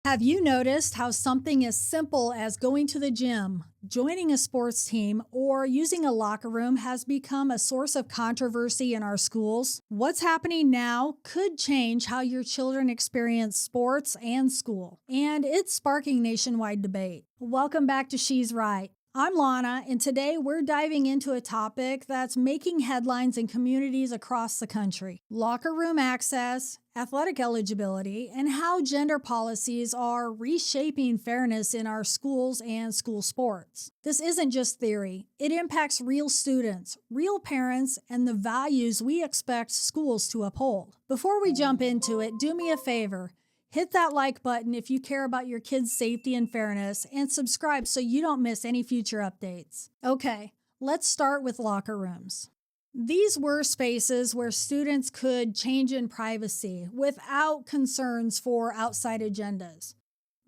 Have you noticed how something as simple as going to the gym, joining a sports team, or using a locker room has become a source of controversy in our schools? What's happening now could change how your children experience sports and school, and it's sparking nationwide debate. Welcome back to She's Right. I'm Lana, and today we're diving into a topic that's making headlines in communities across the country: locker room access, athletic eligibility, and how gender policies are reshaping fairness in our schools and school sports. This isn't just theory, it impacts real students, real parents, and the values we expect schools to uphold. Before we jump into it, do me a favor. Hit that like button if you care about your kids' safety and fairness, and subscribe so you don't miss any future updates. Okay, let's start with locker rooms. These were spaces where students could change in privacy without concerns for outside agendas.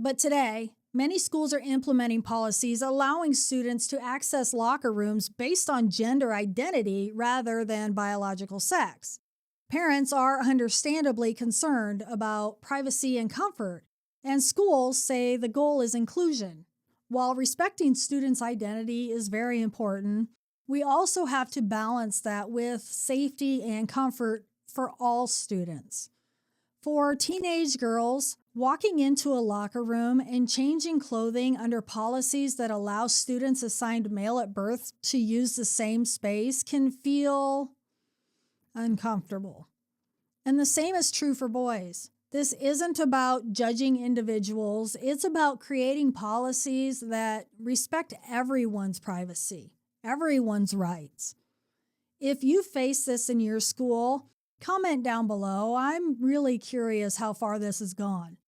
But today, many schools are implementing policies allowing students to access locker rooms based on gender identity rather than biological sex. Parents are understandably concerned about privacy and comfort, and schools say the goal is inclusion. While respecting students' identity is very important, we also have to balance that with safety and comfort for all students. For teenage girls, walking into a locker room and changing clothing under policies that allow students assigned male at birth to use the same space can feel uncomfortable. And the same is true for boys. This isn't about judging individuals, it's about creating policies that respect everyone's privacy, everyone's rights. If you face this in your school, comment down below. I'm really curious how far this has gone.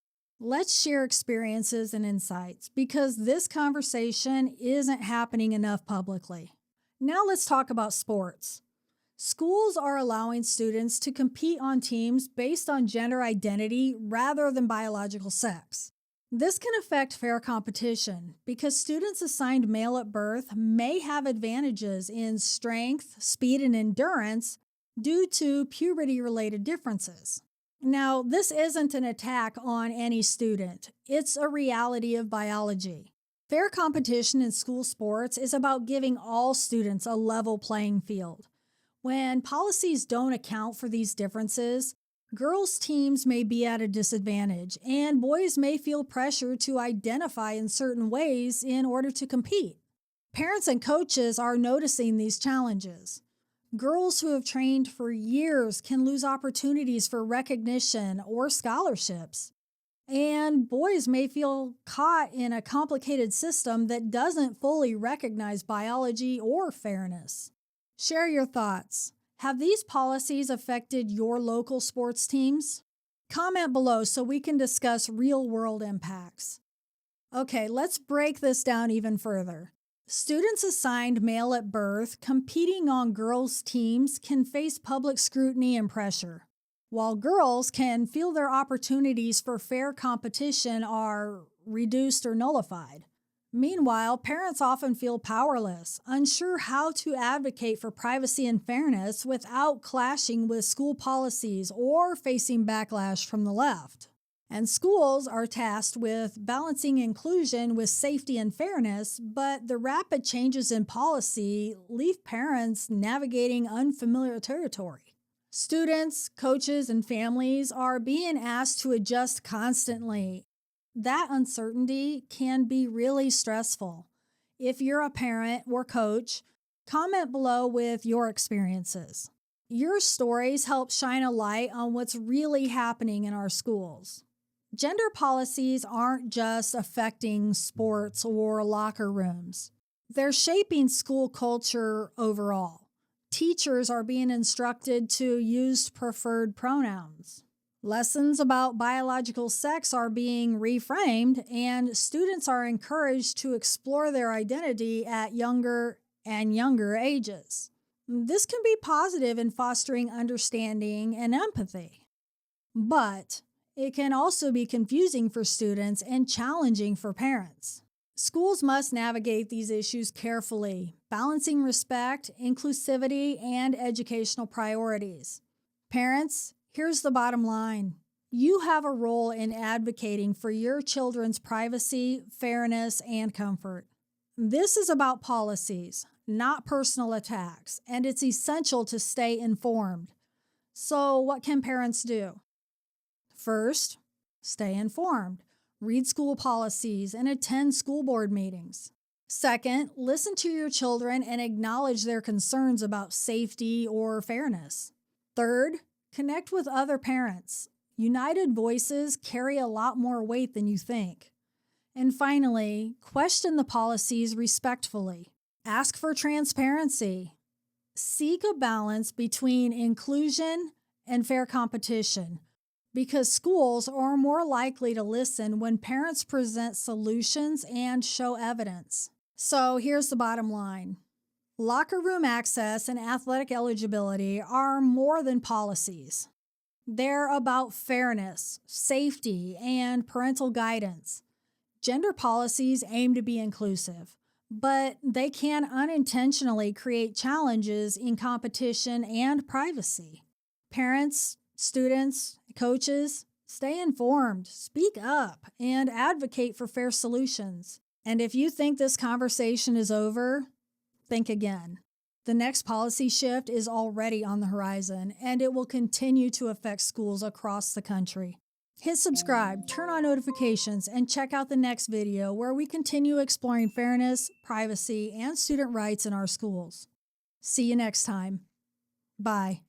Let's share experiences and insights because this conversation isn't happening enough publicly. Now let's talk about sports. Schools are allowing students to compete on teams based on gender identity rather than biological sex. This can affect fair competition because students assigned male at birth may have advantages in strength, speed, and endurance due to puberty-related differences. Now, this isn't an attack on any student. It's a reality of biology. Fair competition in school sports is about giving all students a level playing field. When policies don't account for these differences, girls' teams may be at a disadvantage, and boys may feel pressure to identify in certain ways in order to compete. Parents and coaches are noticing these challenges. Girls who have trained for years can lose opportunities for recognition or scholarships. And boys may feel caught in a complicated system that doesn't fully recognize biology or fairness. Share your thoughts. Have these policies affected your local sports teams? Comment below so we can discuss real-world impacts. Okay, let's break this down even further. Students assigned male at birth competing on girls' teams can face public scrutiny and pressure, while girls can feel their opportunities for fair competition are reduced or nullified. Meanwhile, parents often feel powerless, unsure how to advocate for privacy and fairness without clashing with school policies or facing backlash from the left. And schools are tasked with balancing inclusion with safety and fairness, but the rapid changes in policy leave parents navigating unfamiliar territory. Students, coaches, and families are being asked to adjust constantly. That uncertainty can be really stressful. If you're a parent or coach, comment below with your experiences. Your stories help shine a light on what's really happening in our schools. Gender policies aren't just affecting sports or locker rooms. They're shaping school culture overall. Teachers are being instructed to use preferred pronouns. Lessons about biological sex are being reframed, and students are encouraged to explore their identity at younger and younger ages. This can be positive in fostering understanding and empathy, but it can also be confusing for students and challenging for parents. Schools must navigate these issues carefully, balancing respect, inclusivity, and educational priorities. Parents, here's the bottom line. You have a role in advocating for your children's privacy, fairness, and comfort. This is about policies, not personal attacks, and it's essential to stay informed. So, what can parents do? First, stay informed. Read school policies and attend school board meetings. Second, listen to your children and acknowledge their concerns about safety or fairness. Third, connect with other parents. United voices carry a lot more weight than you think. And finally, question the policies respectfully. Ask for transparency. Seek a balance between inclusion and fair competition, because schools are more likely to listen when parents present solutions and show evidence. So here's the bottom line. Locker room access and athletic eligibility are more than policies. They're about fairness, safety, and parental guidance. Gender policies aim to be inclusive, but they can unintentionally create challenges in competition and privacy. Parents, students, coaches, stay informed, speak up, and advocate for fair solutions. And if you think this conversation is over, think again. The next policy shift is already on the horizon, and it will continue to affect schools across the country. Hit subscribe, turn on notifications, and check out the next video where we continue exploring fairness, privacy, and student rights in our schools. See you next time. Bye.